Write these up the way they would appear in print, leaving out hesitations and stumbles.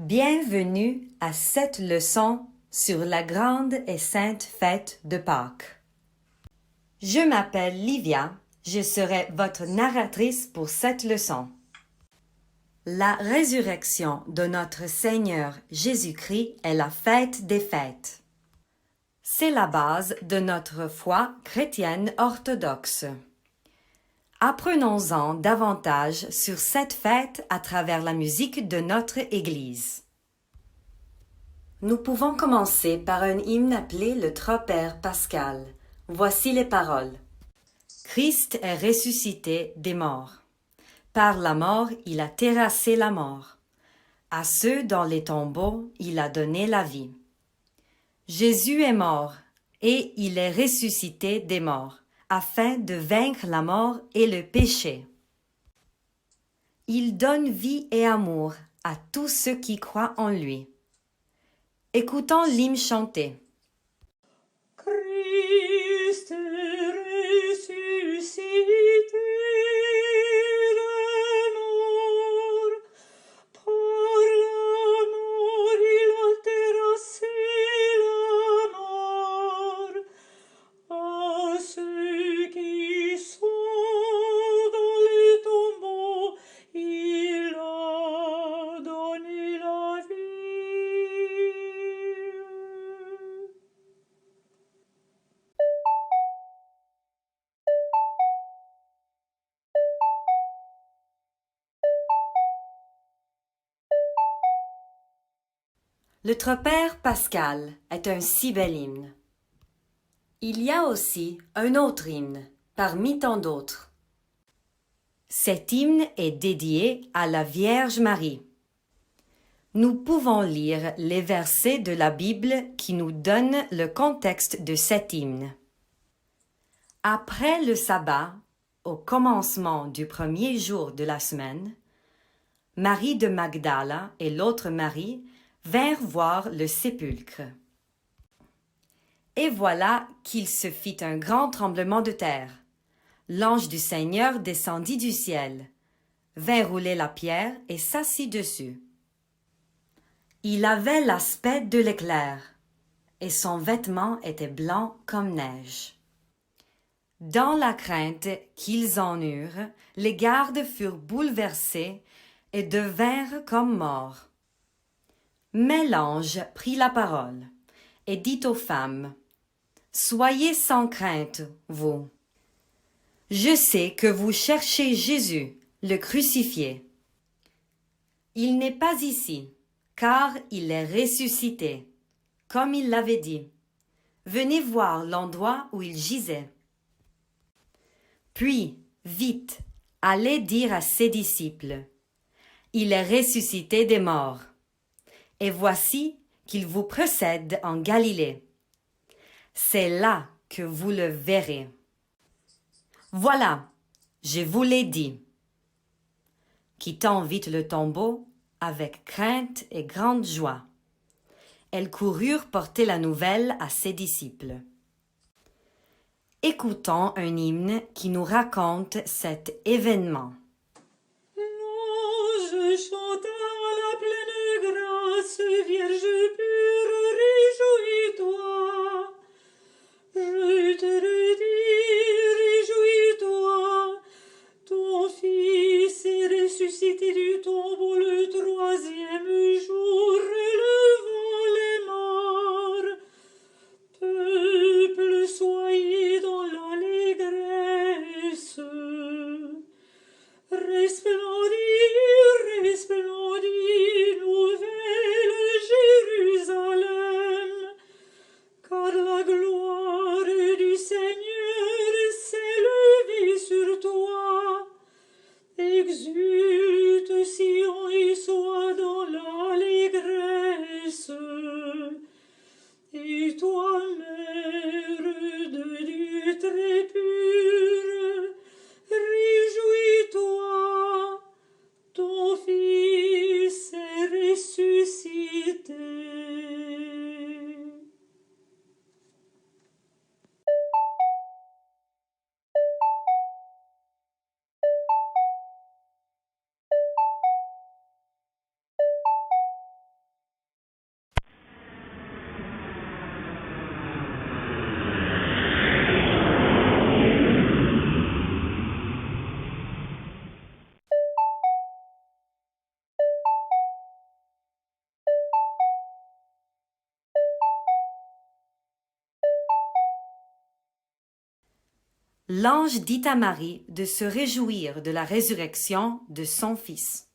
Bienvenue à cette leçon sur la grande et sainte fête de Pâques. Je m'appelle Livia, je serai votre narratrice pour cette leçon. La résurrection de notre Seigneur Jésus-Christ est la fête des fêtes. C'est la base de notre foi chrétienne orthodoxe. Apprenons-en davantage sur cette fête à travers la musique de notre Église. Nous pouvons commencer par un hymne appelé le Tropère pascal. Voici les paroles. Christ est ressuscité des morts. Par la mort, il a terrassé la mort. À ceux dans les tombeaux, il a donné la vie. Jésus est mort et il est ressuscité des morts, afin de vaincre la mort et le péché. Il donne vie et amour à tous ceux qui croient en lui. Écoutons l'hymne chanté. Christ est ressuscité des morts. Par la mort, il a terrassé la mort. À ceux qui sont dans les tombeaux, il a donné la vie. Le Tropère pascal est un si bel hymne. Il y a aussi un autre hymne, parmi tant d'autres. Cet hymne est dédié à la Vierge Marie. Nous pouvons lire les versets de la Bible qui nous donnent le contexte de cet hymne. Après le sabbat, au commencement du premier jour de la semaine, Marie de Magdala et l'autre Marie vinrent voir le sépulcre. Et voilà qu'il se fit un grand tremblement de terre. L'ange du Seigneur descendit du ciel, vint rouler la pierre et s'assit dessus. Il avait l'aspect de l'éclair, et son vêtement était blanc comme neige. Dans la crainte qu'ils en eurent, les gardes furent bouleversés et devinrent comme morts. Mais l'ange prit la parole et dit aux femmes, « Soyez sans crainte, vous. Je sais que vous cherchez Jésus, le crucifié. Il n'est pas ici, car il est ressuscité, comme il l'avait dit. Venez voir l'endroit où il gisait. Puis, vite, allez dire à ses disciples, « Il est ressuscité des morts. Et voici qu'il vous précède en Galilée. C'est là que vous le verrez. Voilà, je vous l'ai dit. » Quittant vite le tombeau, avec crainte et grande joie, elles coururent porter la nouvelle à ses disciples. Écoutons un hymne qui nous raconte cet événement. L'ange chanta à la pleine grâce, Vierge pure, réjouis-toi. Je te le dis, réjouis-toi. Ton fils est ressuscité du tombeau le troisième jour, relevant les morts. Peuple, soyez dans l'allégresse. l'ange dit à Marie de se réjouir de la résurrection de son Fils.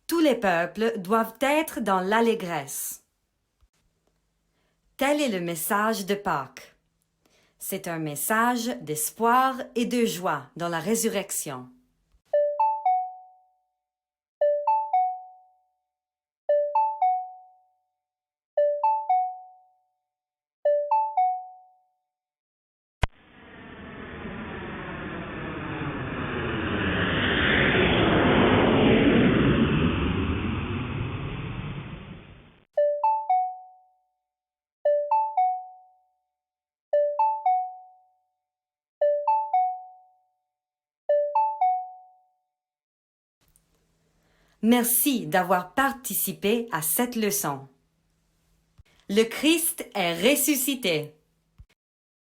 Tous les peuples doivent être dans l'allégresse. Tel est le message de Pâques. C'est un message d'espoir et de joie dans la résurrection. Merci d'avoir participé à cette leçon. Le Christ est ressuscité.